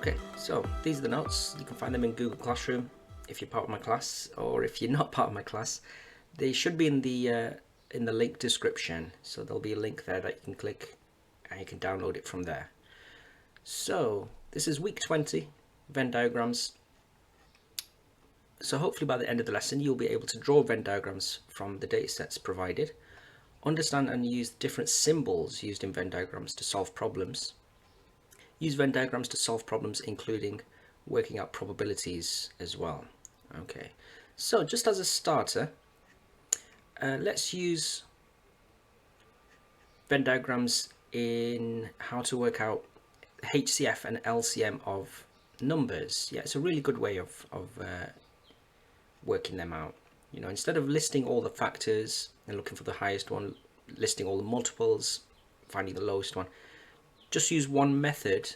Okay, so these are the notes. You can find them in Google Classroom if you're part of my class, or if you're not part of my class, they should be in the link description. So there'll be a link there that you can click and you can download it from there. So this is week 20, Venn diagrams. So hopefully by the end of the lesson you'll be able to draw Venn diagrams from the data sets provided, understand and use different symbols used in Venn diagrams to solve problems, use Venn diagrams to solve problems including working out probabilities as well. Okay, so just as a starter, let's use Venn diagrams in how to work out HCF and LCM of numbers. Yeah, it's a really good way of working them out. You know, instead of listing all the factors and looking for the highest one, listing all the multiples, finding the lowest one, just use one method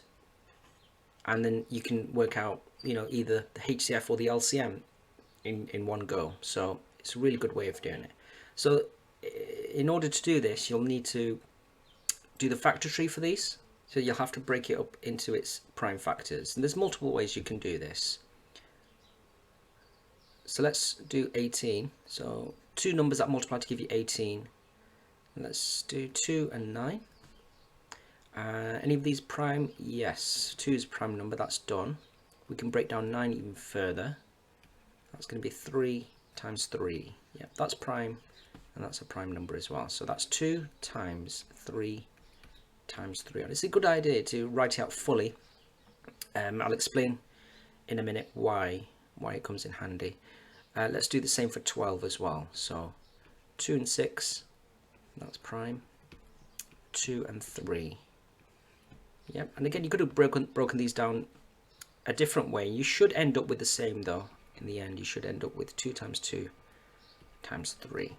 and then you can work out, you know, either the HCF or the LCM in one go. So it's a really good way of doing it. So in order to do this, you'll need to do the factor tree for these. So you'll have to break it up into its prime factors. And there's multiple ways you can do this. So let's do 18. So two numbers that multiply to give you 18. Let's do 2 and 9. Any of these prime? Yes, 2 is a prime number, that's done. We can break down 9 even further. That's going to be 3 times 3. Yeah, that's prime, and that's a prime number as well. So that's 2 times 3 times 3. And it's a good idea to write it out fully. I'll explain in a minute why it comes in handy. Let's do the same for 12 as well. So 2 and 6, that's prime. 2 and 3. Yep, and again you could have broken these down a different way. You should end up with the same though. In the end you should end up with 2 times 2 times 3.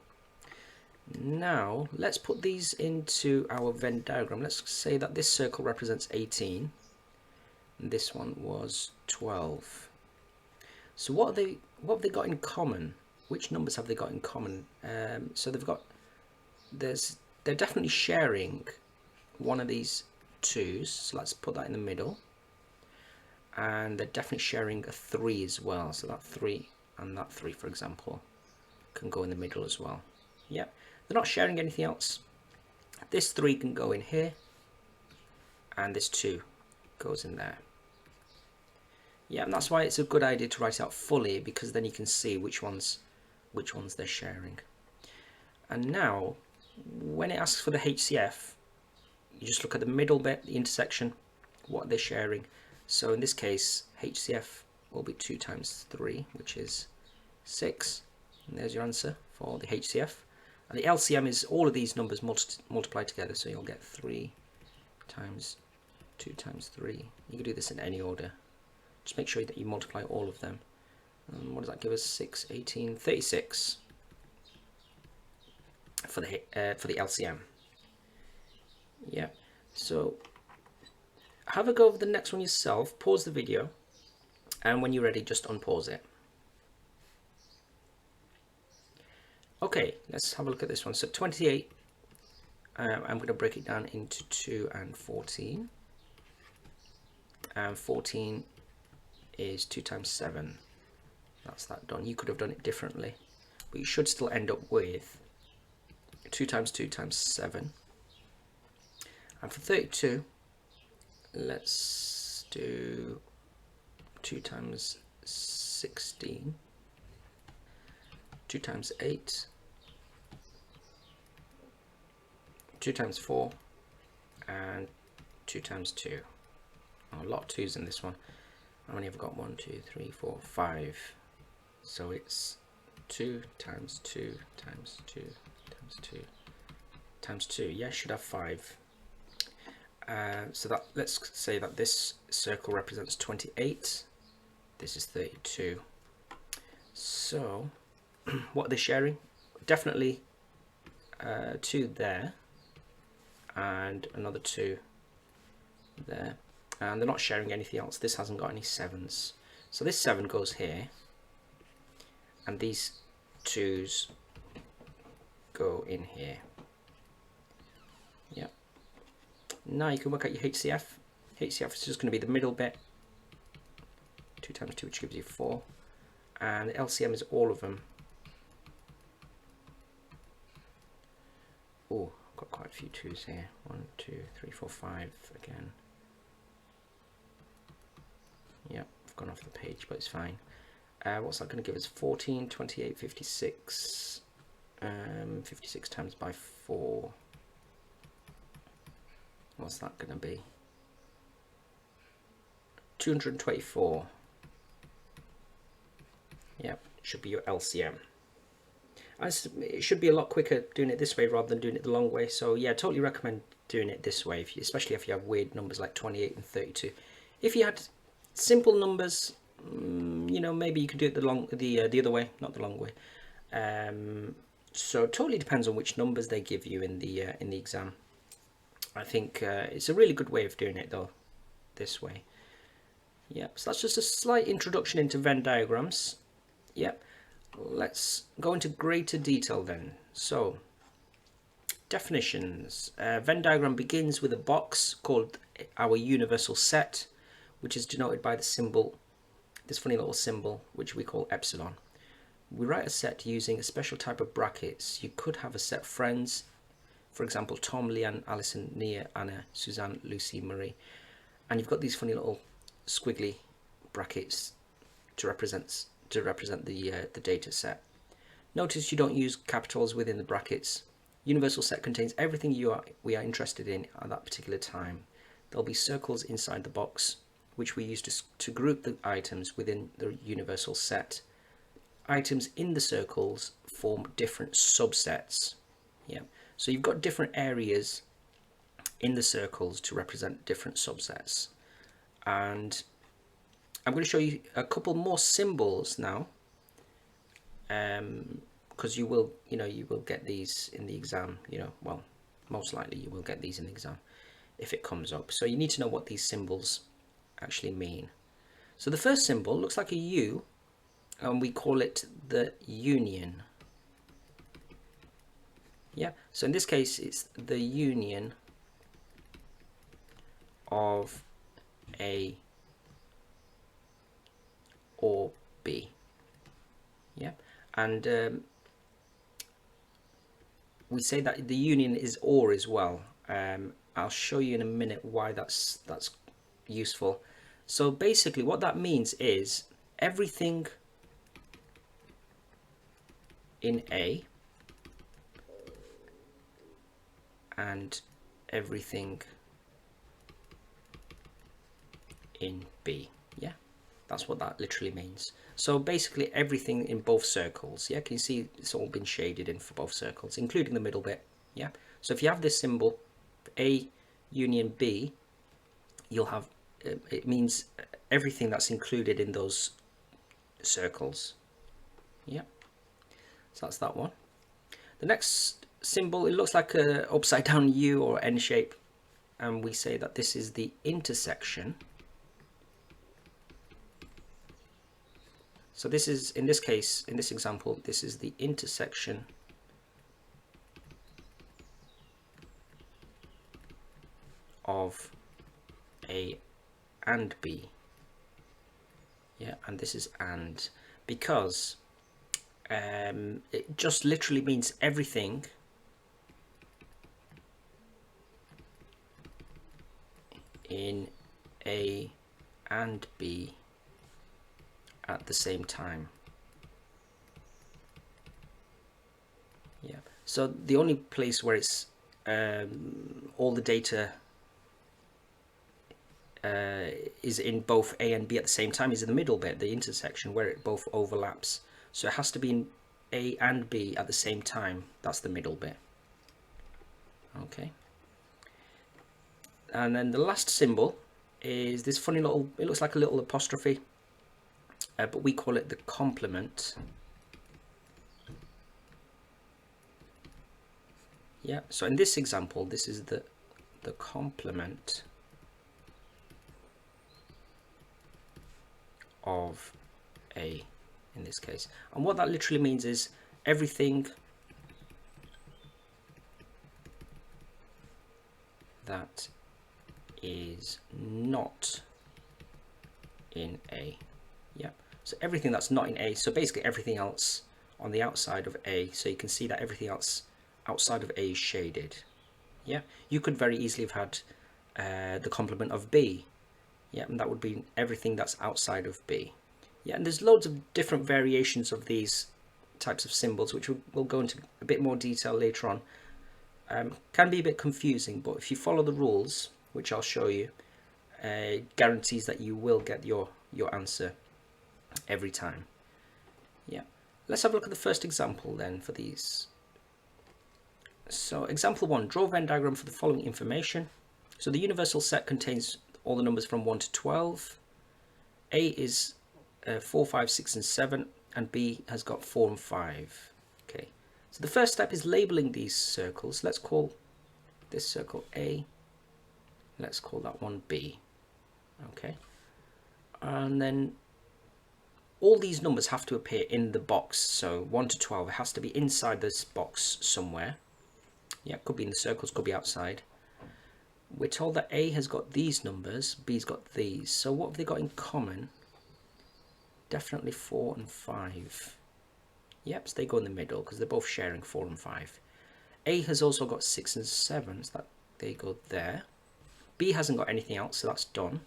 Now let's put these into our Venn diagram. Let's say that this circle represents 18 and this one was 12. So what have they got in common? Which numbers have they got in common? So they're definitely sharing one of these 2's, so let's put that in the middle, and they're definitely sharing a 3 as well, so that 3 and that 3 for example can go in the middle as well. Yeah, they're not sharing anything else. This 3 can go in here and this 2 goes in there. Yeah, and that's why it's a good idea to write out fully, because then you can see which ones they're sharing. And now when it asks for the HCF, you just look at the middle bit, the intersection, what they're sharing. So in this case, HCF will be 2 times 3, which is 6. And there's your answer for the HCF. And the LCM is all of these numbers multiplied together, so you'll get 3 times 2 times 3. You can do this in any order. Just make sure that you multiply all of them. And what does that give us? 6, 18, 36 for the LCM. Yeah, so have a go over the next one yourself, pause the video, and when you're ready just unpause it. Okay, let's have a look at this one. So 28, I'm going to break it down into 2 and 14, and 14 is 2 times 7. That's that done. You could have done it differently, but you should still end up with 2 times 2 times 7. And for 32, let's do 2 times 16, 2 times 8, 2 times 4, and 2 times 2. Oh, a lot of 2's in this one. How many have I got? 1, 2, 3, 4, 5. So it's 2 times 2 times 2 times 2 times 2. Yeah, should have 5. So that, let's say that this circle represents 28. This is 32. So what are they sharing? Definitely 2 there and another 2 there, and they're not sharing anything else. This hasn't got any 7's, so this 7 goes here and these 2's go in here. Yeah. Now you can work out your HCF. HCF is just going to be the middle bit 2 times 2, which gives you 4. And LCM is all of them. Oh, I've got quite a few 2's here. 1, 2, 3, 4, 5 again. Yep, I've gone off the page, but it's fine. What's that going to give us? 14, 28, 56. 56 times by 4. What's that going to be? 224. Yep, should be your LCM. It should be a lot quicker doing it this way rather than doing it the long way. So yeah, totally recommend doing it this way, especially if you have weird numbers like 28 and 32. If you had simple numbers, you know, maybe you could do it the other way, not the long way. So it totally depends on which numbers they give you in the exam. I think it's a really good way of doing it though, this way. Yep, so that's just a slight introduction into Venn diagrams. Yep. Let's go into greater detail then. So, definitions. Venn diagram begins with a box called our universal set, which is denoted by the symbol, this funny little symbol, which we call epsilon. We write a set using a special type of brackets. You could have a set of friends, for example, Tom, Leanne, Alison, Nia, Anna, Suzanne, Lucy, Marie. And you've got these funny little squiggly brackets to represent the data set. Notice you don't use capitals within the brackets. Universal set contains everything we are interested in at that particular time. There'll be circles inside the box, which we use to group the items within the universal set. Items in the circles form different subsets. Yeah. So you've got different areas in the circles to represent different subsets. And I'm going to show you a couple more symbols now, because you will get these in the exam. Well, most likely you will get these in the exam if it comes up. So you need to know what these symbols actually mean. So the first symbol looks like a U, and we call it the union. Yeah. So in this case, it's the union of A or B. Yeah, and we say that the union is or as well. I'll show you in a minute why that's useful. So basically what that means is everything in A and everything in B. Yeah, that's what that literally means. So basically everything in both circles. Yeah, can you see it's all been shaded in for both circles, including the middle bit. Yeah, so if you have this symbol A union B, you'll have it means everything that's included in those circles. Yeah, so that's that one. The next symbol, it looks like a upside down U or N shape, and we say that this is the intersection. So this is, in this case, in this example, this is the intersection of A and B. Yeah, and this is and, because it just literally means everything in A and B at the same time. Yeah, so the only place where it's all the data is in both A and B at the same time is in the middle bit, the intersection, where it both overlaps. So it has to be in A and B at the same time. That's the middle bit. Okay. And then the last symbol is this funny little, it looks like a little apostrophe, but we call it the complement. Yeah, so in this example, this is the complement of A in this case. And what that literally means is everything that is not in A. Yeah, so everything that's not in A, so basically everything else on the outside of A, so you can see that everything else outside of A is shaded. Yeah, you could very easily have had the complement of B. Yeah, and that would be everything that's outside of B. Yeah, and there's loads of different variations of these types of symbols, which we'll go into a bit more detail later on. Can be a bit confusing, but if you follow the rules, which I'll show you, guarantees that you will get your answer every time. Yeah, let's have a look at the first example then for these. So example 1, draw a Venn diagram for the following information. So the universal set contains all the numbers from 1 to 12. A is 4, 5, 6 and 7, and B has got 4 and 5. Okay, so the first step is labeling these circles. Let's call this circle A, let's call that one B. Okay, and then all these numbers have to appear in the box. So 1 to 12, it has to be inside this box somewhere. Yeah, it could be in the circles, could be outside. We're told that A has got these numbers, B's got these. So what have they got in common? Definitely 4 and 5. Yep, so they go in the middle because they're both sharing 4 and 5. A has also got 6 and 7, so that they go there. B hasn't got anything else, so that's done.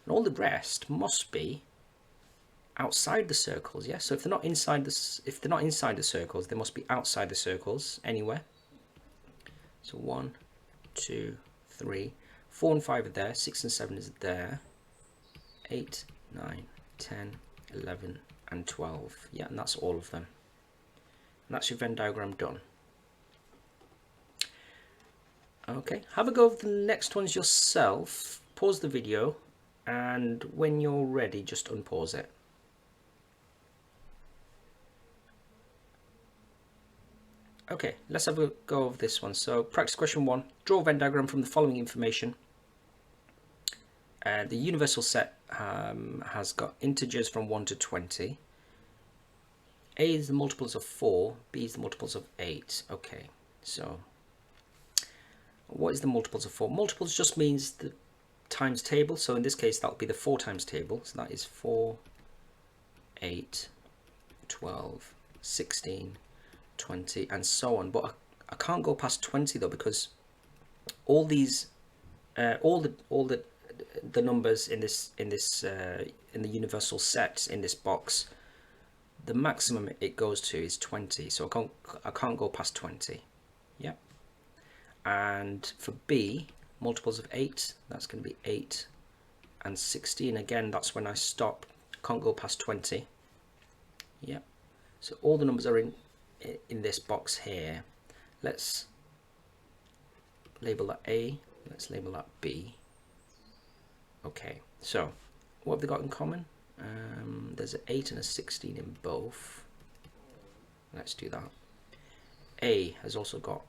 And all the rest must be outside the circles, yeah? So if they're not inside the circles, they must be outside the circles anywhere. So 1, 2, 3, 4 and 5 are there, 6 and 7 is there, 8, 9, 10, 11 and 12. Yeah, and that's all of them. And that's your Venn diagram done. Okay, have a go of the next ones yourself. Pause the video, and when you're ready, just unpause it. Okay, let's have a go of this one. So practice question 1, draw a Venn diagram from the following information. The universal set has got integers from 1 to 20. A is the multiples of 4, B is the multiples of 8. Okay, so what is the multiples of 4? Multiples just means the times table, so in this case that will be the 4 times table. So that is 4, 8, 12, 16, 20 and so on. But I can't go past 20 though, because all these all the numbers in the universal set in this box, the maximum it goes to is 20, so I can't go past 20. Yeah. And for B, multiples of 8, that's going to be 8 and 16. Again, that's when I stop. Can't go past 20. Yeah. So all the numbers are in this box here. Let's label that A. Let's label that B. Okay. So what have they got in common? There's an 8 and a 16 in both. Let's do that. A has also got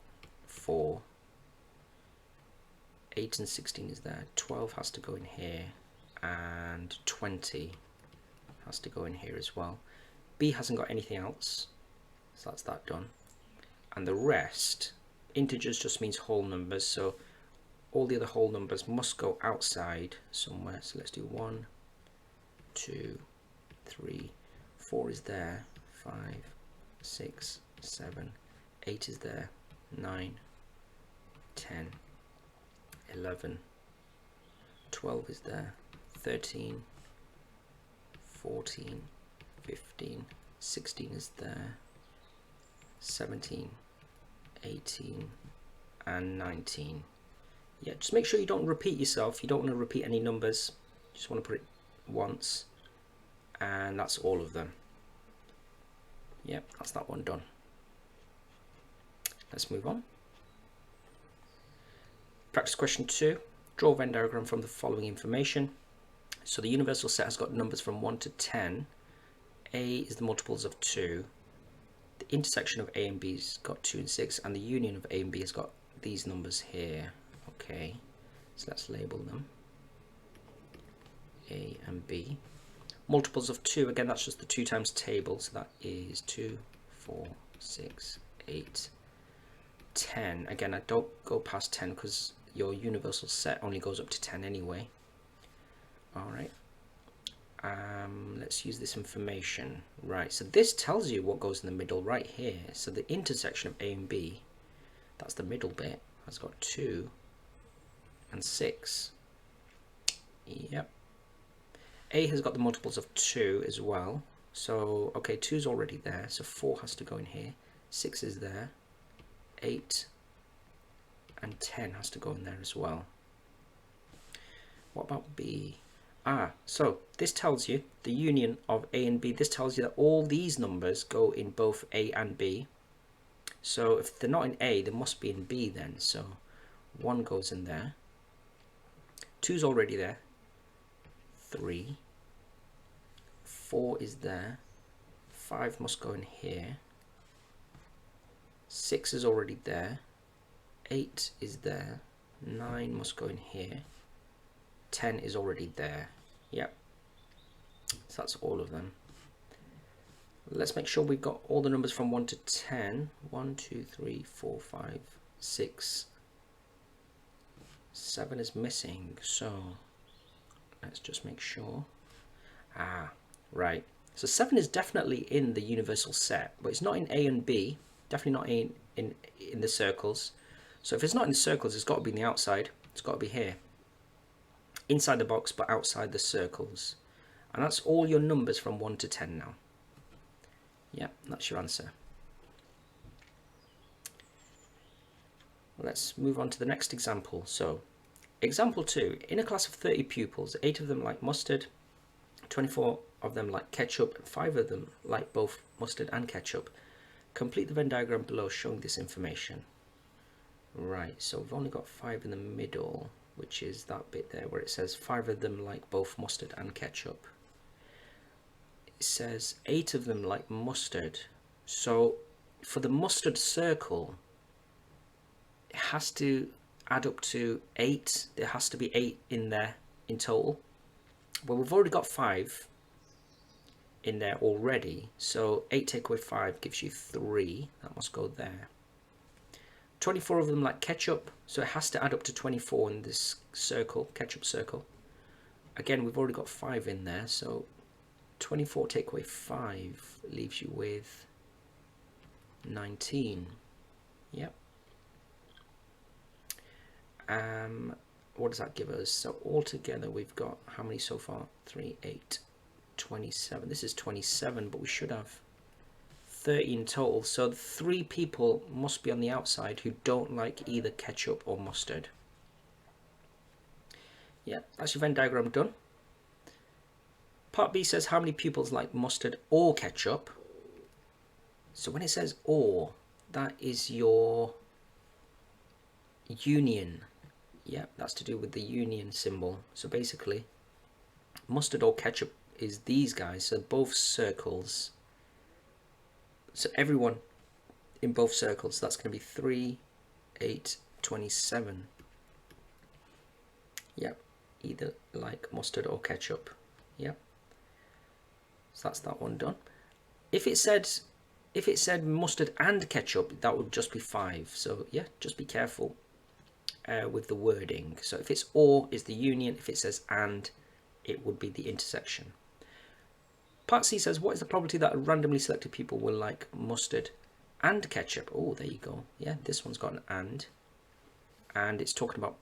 4. 8 and 16 is there. 12 has to go in here, and 20 has to go in here as well. B hasn't got anything else, so that's that done. And the rest, integers just means whole numbers, so all the other whole numbers must go outside somewhere. So let's do 1, 2, 3, 4 is there, 5, 6, 7, 8 is there, 9, 10, 11, 12 is there, 13, 14, 15, 16 is there, 17, 18 and 19. Yeah, just make sure you don't repeat yourself. You don't want to repeat any numbers. You just want to put it once, and that's all of them. Yep, that's that one done. Let's move on. Practice question 2. Draw a Venn diagram from the following information. So the universal set has got numbers from 1 to 10. A is the multiples of 2. The intersection of A and B's got 2 and 6, and the union of A and B has got these numbers here. Okay, so let's label them A and B. Multiples of 2, again, that's just the 2 times table, so that is 2, 4, 6, 8, 10. Again, I don't go past 10 because your universal set only goes up to 10 anyway. Alright, Let's use this information. Right, so this tells you what goes in the middle right here. So the intersection of A and B, that's the middle bit, has got 2 and 6. Yep. A has got the multiples of 2 as well. So, okay, 2 is already there, so 4 has to go in here. 6 is there. 8 and 10 has to go in there as well. What about B? So this tells you the union of A and B. This tells you that all these numbers go in both A and B. So if they're not in A, they must be in B then. So 1 goes in there. 2 is already there. 3. 4 is there. 5 must go in here. 6 is already there. 8 is there. 9 must go in here. 10 is already there. Yep. So that's all of them. Let's make sure we've got all the numbers from 1 to 10. 1, 2, 3, 4, 5, 6. 7 is missing. So let's just make sure. Right. So 7 is definitely in the universal set, but it's not in A and B. Definitely not in the circles. So if it's not in the circles, it's got to be in the outside. It's got to be here. Inside the box, but outside the circles. And that's all your numbers from 1 to 10 now. Yeah, that's your answer. Let's move on to the next example. So, example 2. In a class of 30 pupils, 8 of them like mustard, 24 of them like ketchup, and 5 of them like both mustard and ketchup. Complete the Venn diagram below showing this information. Right, so we've only got 5 in the middle, which is that bit there where it says 5 of them like both mustard and ketchup. It says 8 of them like mustard. So for the mustard circle, it has to add up to 8. There has to be 8 in there in total. Well, we've already got 5 in there already. So 8 take away 5 gives you 3. That must go there. 24 of them like ketchup, so it has to add up to 24 in this circle, ketchup circle. Again, we've already got 5 in there, so 24 take away 5 leaves you with 19. Yep. What does that give us? So altogether we've got how many so far? 3, 8, 27. This is 27, but we should have 30 in total, so 3 people must be on the outside who don't like either ketchup or mustard. Yeah, that's your Venn diagram done. Part B says how many pupils like mustard or ketchup. So when it says or, that is your union. Yeah, that's to do with the union symbol. So basically, mustard or ketchup is these guys, so both circles. So everyone in both circles, that's going to be 3, 8, 27. Yep, either like mustard or ketchup. Yep. So that's that one done. If it said mustard and ketchup, that would just be 5. So yeah, just be careful with the wording. So if it's or is the union, if it says and, it would be the intersection. Part C says, what is the probability that a randomly selected people will like mustard and ketchup? Oh, there you go. Yeah, this one's got an and it's talking about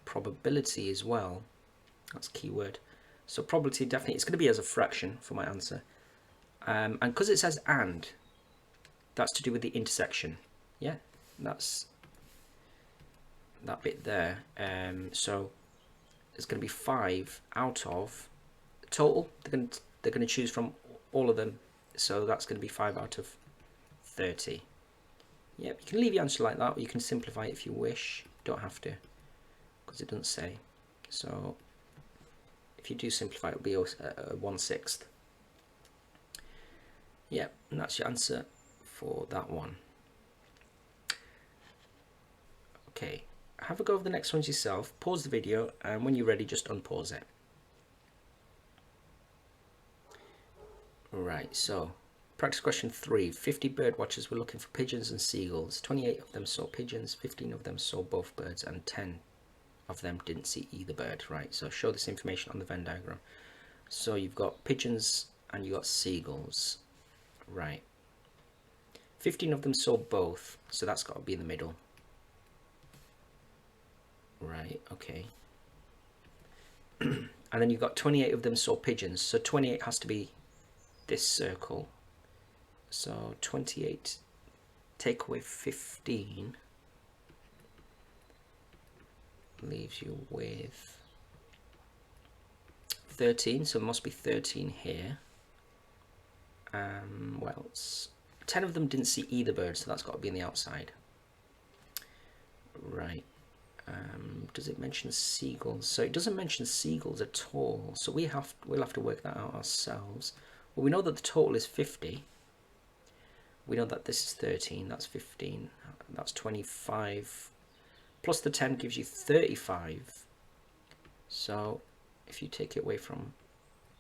probability as well. That's key word. So probability definitely, it's going to be as a fraction for my answer. And because it says and, that's to do with the intersection. Yeah, that's that bit there. So it's going to be 5 out of total. They're going to choose from all of them, so that's going to be 5 out of 30. Yep, you can leave your answer like that, or you can simplify it if you wish. Don't have to, because it doesn't say. So if you do simplify, it'll be 1/6. Yep, and that's your answer for that one. Okay, have a go over the next ones yourself. Pause the video, and when you're ready, just unpause it. Right, so practice question 3. 50 bird watchers were looking for pigeons and seagulls. 28 of them saw pigeons, 15 of them saw both birds, and 10 of them didn't see either bird. Right, so show this information on the Venn diagram. So you've got pigeons and you've got seagulls. Right. 15 of them saw both, so that's got to be in the middle. Right, okay. And then you've got 28 of them saw pigeons, so 28 has to be this circle. So 28, take away 15, leaves you with 13, so there must be 13 here. What else? 10 of them didn't see either bird, so that's got to be on the outside. Right. Does it mention seagulls? So it doesn't mention seagulls at all, so we'll have to work that out ourselves. Well, we know that the total is 50. We know that this is 13, that's 15, that's 25, plus the 10 gives you 35. So if you take it away from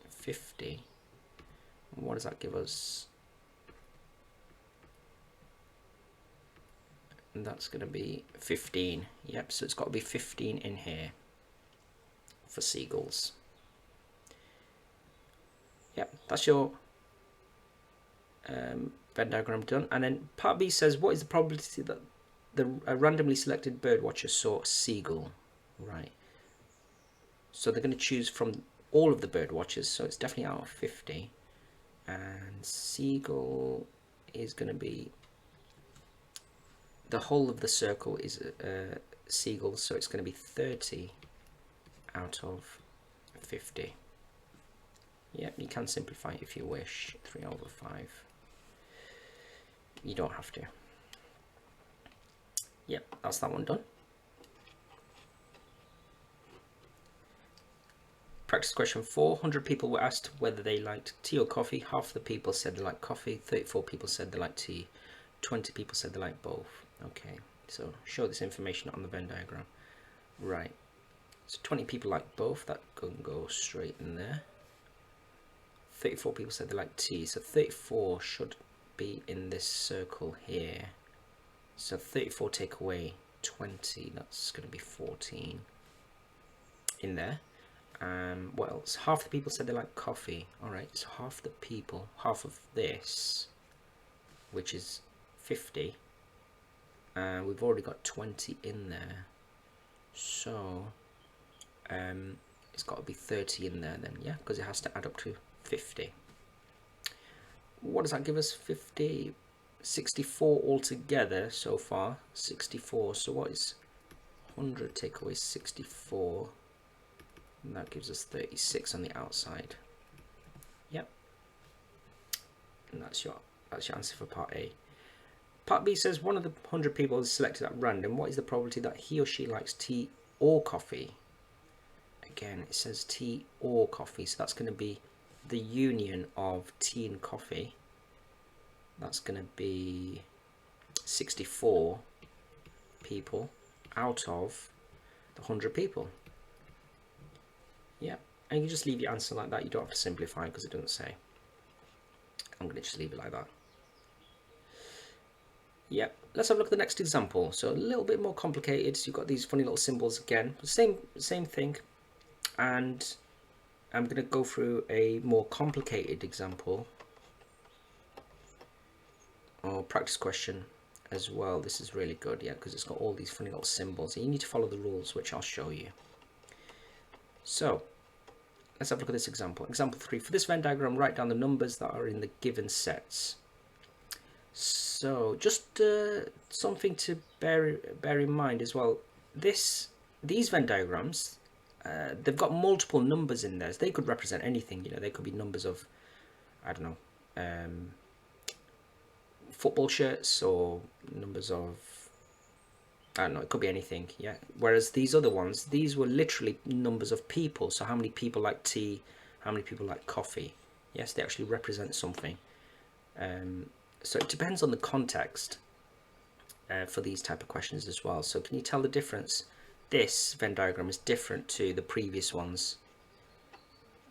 50, what does that give us? And that's going to be 15. Yep, so it's got to be 15 in here for seagulls. Yep, that's your Venn diagram done. And then part B says, what is the probability that a randomly selected bird watcher saw a seagull? Right. So they're going to choose from all of the bird watchers, so it's definitely out of 50. And seagull is going to be, the whole of the circle is seagulls, so it's going to be 30 out of 50. Yep, you can simplify it if you wish. 3 over 5. You don't have to. Yep, that's that one done. Practice question 4. 100 people were asked whether they liked tea or coffee. Half the people said they liked coffee. 34 people said they liked tea. 20 people said they liked both. Okay, so show this information on the Venn diagram. Right, so 20 people like both, that can go straight in there. 34 people said they like tea, so 34 should be in this circle here. So 34 take away 20, that's going to be 14 in there. What else? Half the people said they like coffee. Alright, so half the people, half of this, which is 50. We've already got 20 in there, so it's got to be 30 in there then, yeah, because it has to add up to 50. What does that give us? 50, 64 altogether so far. 64. So what is 100 take away 64? And that gives us 36 on the outside. Yep. And that's your answer for part A. Part B says one of the 100 people is selected at random. What is the probability that he or she likes tea or coffee? Again, it says tea or coffee, so that's going to be the union of tea and coffee. That's going to be 64 people out of the 100 people. Yeah, and you just leave your answer like that. You don't have to simplify because it doesn't say. I'm going to just leave it like that. Yeah, let's have a look at the next example. So a little bit more complicated. So you've got these funny little symbols again. Same thing. And I'm going to go through a more complicated example or practice question as well. This is really good, yeah, because it's got all these funny little symbols. And you need to follow the rules, which I'll show you. So let's have a look at this example. Example 3. For this Venn diagram, write down the numbers that are in the given sets. So just something to bear in mind as well. These Venn diagrams, they've got multiple numbers in there. So they could represent anything. You know, they could be numbers of, I don't know, football shirts, or numbers of, I don't know, it could be anything. Yeah. Whereas these other ones, these were literally numbers of people. So how many people like tea? How many people like coffee? Yes, they actually represent something. So it depends on the context for these type of questions as well. So can you tell the difference? This Venn diagram is different to the previous ones.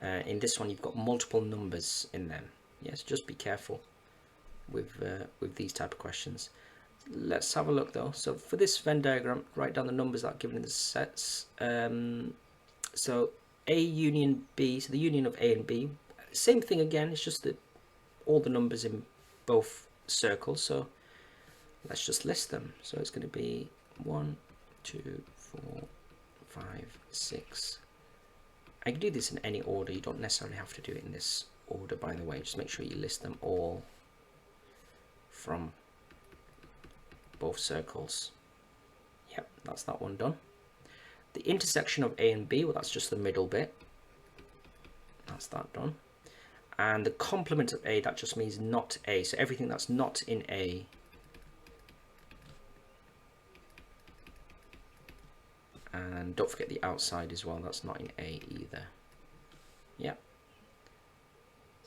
In this one, you've got multiple numbers in them. Yes, just be careful with these type of questions. Let's have a look though. So for this Venn diagram, write down the numbers that are given in the sets. So A union B, so the union of A and B, same thing again, it's just that all the numbers in both circles, so let's just list them. So it's going to be 1, 2, 4, 5, 6. I can do this in any order, you don't necessarily have to do it in this order, by the way, just make sure you list them all from both circles. Yep, that's that one done. The intersection of A and B, well, that's just the middle bit. That's that done. And the complement of A, that just means not A. So everything that's not in A and don't forget the outside as well, that's not in A either. Yep.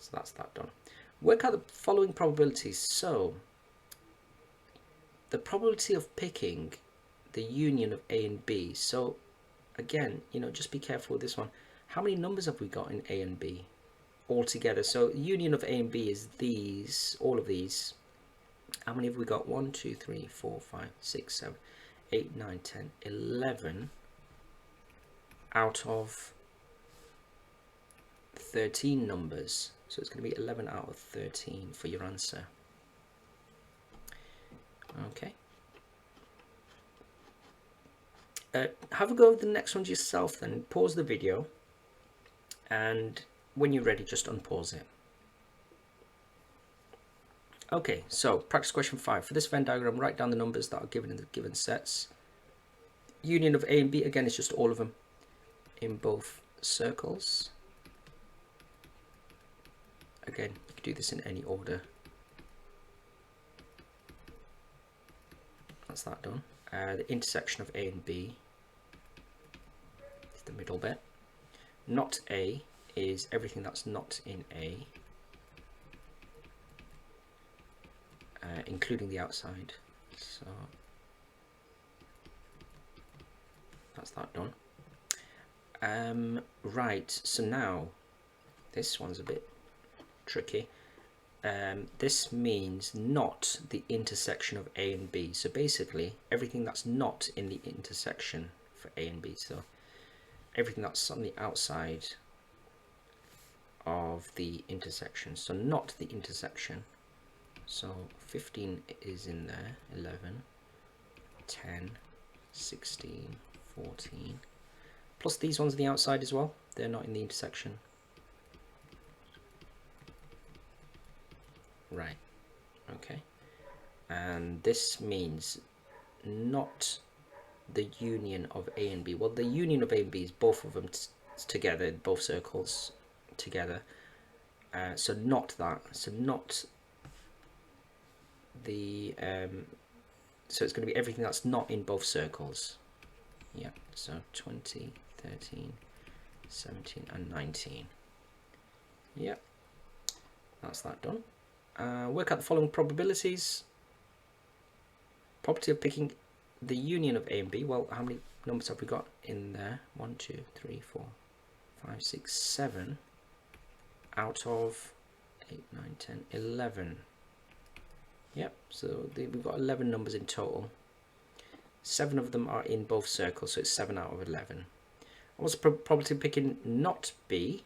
So that's that done. Work out the following probabilities. So the probability of picking the union of A and B. So again, you know, just be careful with this one. How many numbers have we got in A and B all together? So union of A and B is these, all of these. How many have we got? 1, 2, 3, 4, 5, 6, 7, 8, 9, 10, 11 out of 13 numbers. So it's going to be 11 out of 13 for your answer. Okay. Have a go with the next ones yourself then. Pause the video, and when you're ready, just unpause it. Okay, so practice question 5. For this Venn diagram, write down the numbers that are given in the given sets. Union of A and B, again, is just all of them in both circles. Again, you can do this in any order. That's that done. The intersection of A and B is the middle bit. Not A is everything that's not in A, including the outside. So that's that done. Right, so now this one's a bit tricky. This means not the intersection of A and B. So basically everything that's not in the intersection for A and B. So everything that's on the outside of the intersection. So not the intersection. So 15 is in there, 11, 10, 16, 14. Plus these ones on the outside as well. They're not in the intersection. Right, okay, and this means not the union of A and B. Well, the union of A and B is both of them together, both circles together. So not that. So not the. So it's going to be everything that's not in both circles. Yeah. So 20, 13, 17, and 19. Yeah. That's that done. Work out the following probabilities. Probability of picking the union of A and B. Well, how many numbers have we got in there? 1, 2, 3, 4, 5, 6, 7 out of 8, 9, 10, 11. Yep, so we've got 11 numbers in total. 7 of them are in both circles, so it's 7 out of 11. What's the probability of picking not B?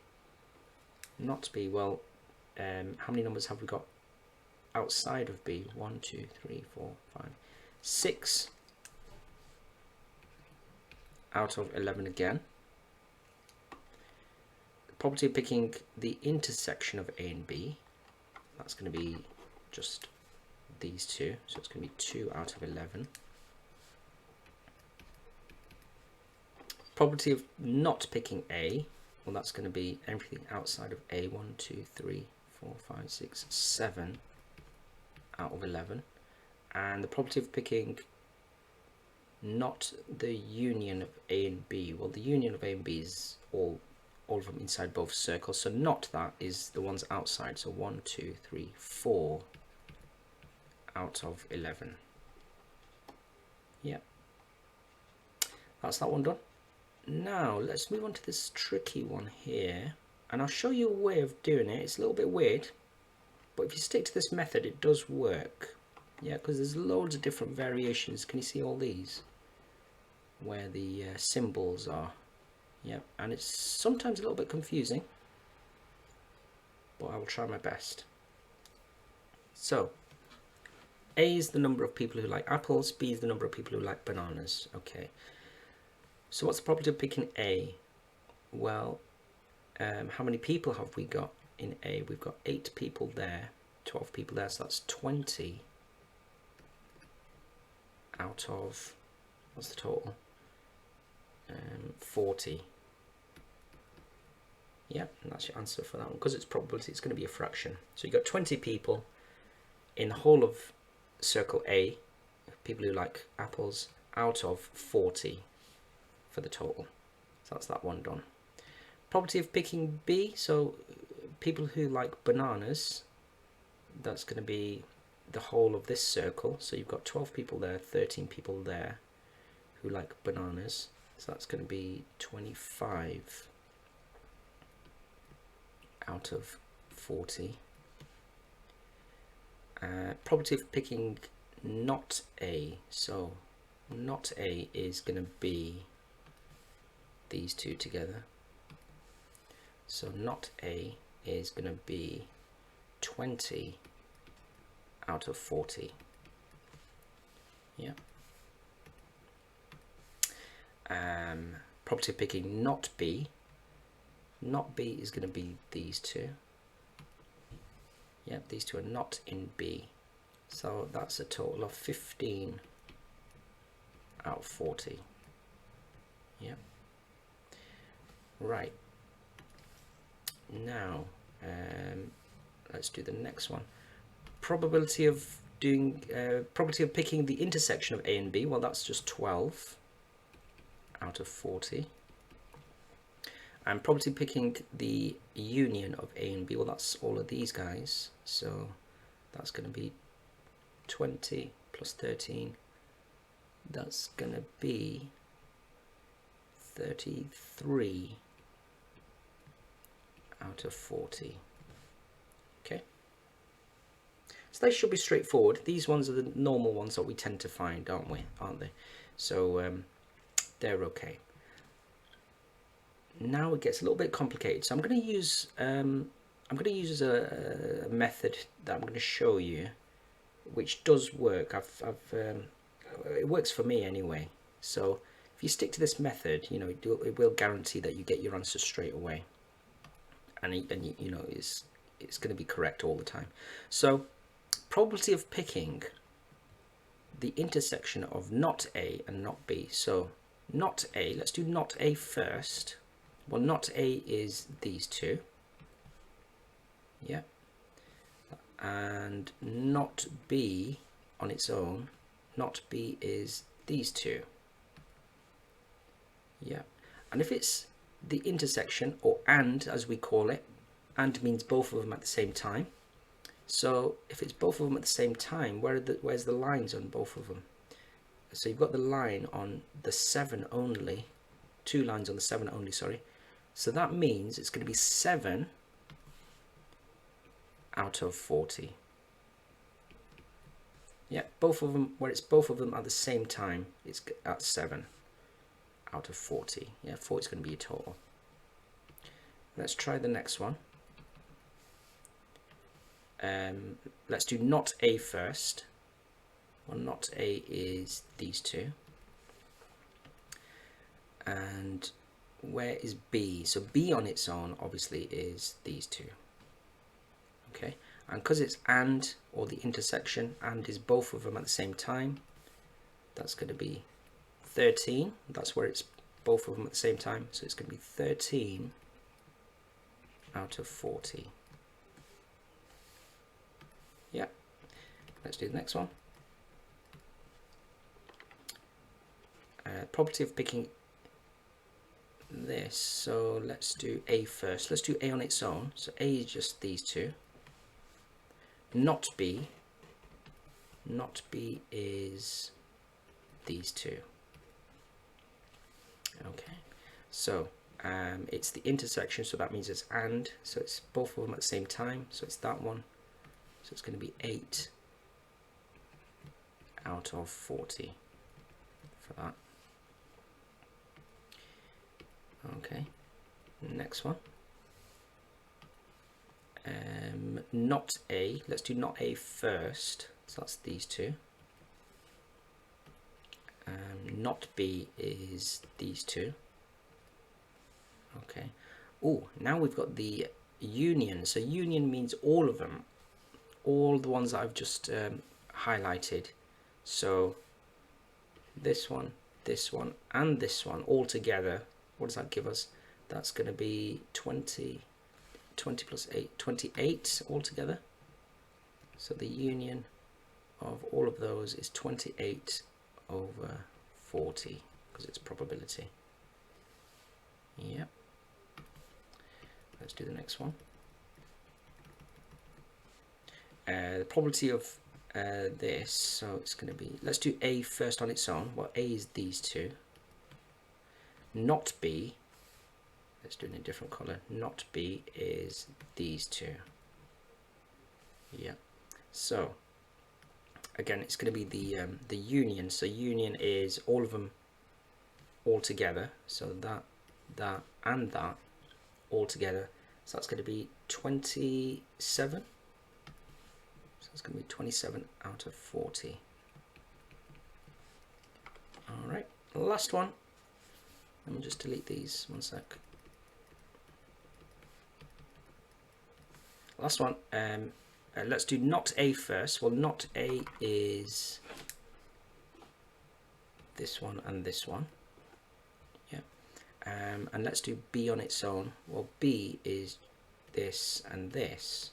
Not B, well, how many numbers have we got outside of B? 1, 2, 3, 4, 5, 6 out of 11 again. The probability of picking the intersection of A and B, that's going to be just these two, so it's going to be 2 out of 11. Probability of not picking A, well, that's going to be everything outside of A. 1, 2, 3, 4, 5, 6, 7 out of 11. And the probability of picking not the union of A and B, well, the union of A and B is all of them inside both circles, so not that is the ones outside. So 1, 2, 3, 4 out of 11. Yeah, that's that one done. Now let's move on to this tricky one here, and I'll show you a way of doing it. It's a little bit weird, but if you stick to this method, it does work. Yeah, because there's loads of different variations. Can you see all these where the symbols are Yeah, and it's sometimes a little bit confusing, but I will try my best. So, A is the number of people who like apples, B is the number of people who like bananas. Okay, so what's the probability of picking A? Well, how many people have we got in A? We've got 8 people there, 12 people there, so that's 20 out of, what's the total? 40. Yeah, and that's your answer for that one. Because it's probability, it's going to be a fraction. So you've got 20 people in the whole of circle A, people who like apples, out of 40 for the total. So that's that one done. Probability of picking B, so people who like bananas, that's going to be the whole of this circle. So you've got 12 people there, 13 people there who like bananas. So that's going to be 25 out of 40. Probability of picking not A, so not A is going to be these two together. So not A is going to be 20 out of 40. Yeah. Probability of picking not B. Not B is going to be these two. Yeah, these two are not in B. So that's a total of 15 out of 40. Yeah. Right. Now, let's do the next one. Probability of doing, probability of picking the intersection of A and B. Well, that's just 12 out of 40. And probability of picking the union of A and B. Well, that's all of these guys. So that's going to be 20 plus 13. That's going to be 33 out of 40. Okay. So they should be straightforward. These ones are the normal ones that we tend to find, aren't they? So they're okay. Now it gets a little bit complicated. So I'm going to use a method that I'm going to show you, which does work. It works for me anyway. So if you stick to this method, you know, it will guarantee that you get your answer straight away, and you know it's going to be correct all the time. So probability of picking the intersection of not A and not B. So not A, let's do not A first. Well, not A is these two. Yeah. And not B on its own, not B is these two. Yeah. And if it's the intersection, or and as we call it, and means both of them at the same time. So if it's both of them at the same time, where's the lines on both of them? So you've got the line on the 7 only, 2 lines on the 7 only, sorry. So that means it's going to be 7 out of 40. Yeah, both of them, where it's both of them at the same time, it's at 7 out of 40. Yeah, 40 is going to be your total. Let's try the next one. Let's do not A first. Well, not A is these two. And where is B? So B on its own obviously is these two. Okay, and because it's and, or the intersection, and is both of them at the same time, that's going to be 13. That's where it's both of them at the same time, so it's going to be 13 out of 40. Yeah, let's do the next one. Probability of picking this, so let's do A first. Let's do A on its own. So A is just these two. Not B. Not B is these two. Okay, so it's the intersection, so that means it's and, so it's both of them at the same time, so it's that one. So it's going to be 8 out of 40 for that. Okay, next one. Not A. Let's do not A first. So that's these two. Not B is these two. Okay. Oh, now we've got the union. So union means all of them, all the ones that I've just highlighted. So this one, and this one all together. What does that give us? That's going to be 20 plus 8, 28 altogether. So the union of all of those is 28 over 40 because it's probability. Yep. Let's do the next one. The probability of this, so it's going to be, let's do A first on its own. Well, A is these two. Not B, let's do it in a different color. Not B is these two. Yeah. So again, it's going to be the union. So union is all of them all together. So that and that all together. So that's going to be 27. So it's going to be 27 out of 40. All right, last one. Let me just delete these, one sec. Last one, let's do not A first. Well, not A is this one and this one. Yeah. And let's do B on its own. Well, B is this and this.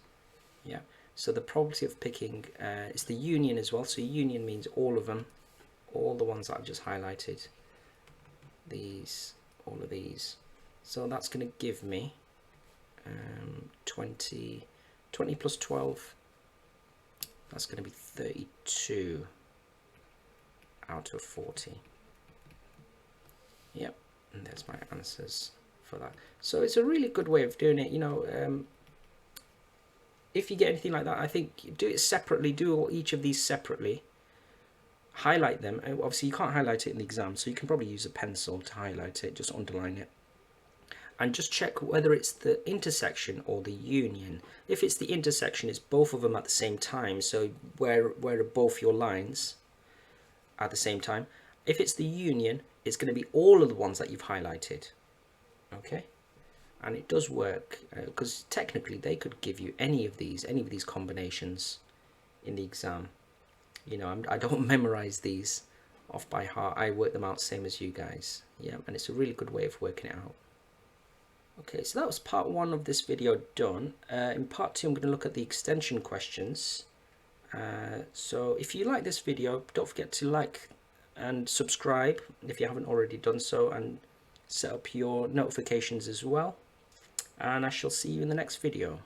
Yeah. So the probability of picking is the union as well. So union means all of them, all the ones that I've just highlighted. These, all of these. So that's going to give me 20 plus 12. That's going to be 32 out of 40. Yep, and there's my answers for that. So it's a really good way of doing it. You know, if you get anything like that, I think do it separately. Do each of these separately. Highlight them. Obviously, you can't highlight it in the exam, so you can probably use a pencil to highlight it. Just underline it. And just check whether it's the intersection or the union. If it's the intersection, it's both of them at the same time. So where are both your lines at the same time? If it's the union, it's going to be all of the ones that you've highlighted. Okay, and it does work because technically they could give you any of these combinations in the exam. You know, I don't memorize these off by heart. I work them out same as you guys. Yeah, and it's a really good way of working it out. Okay, so that was part 1 of this video done. In part 2, I'm going to look at the extension questions. So if you like this video, don't forget to like and subscribe if you haven't already done so, and set up your notifications as well. And I shall see you in the next video.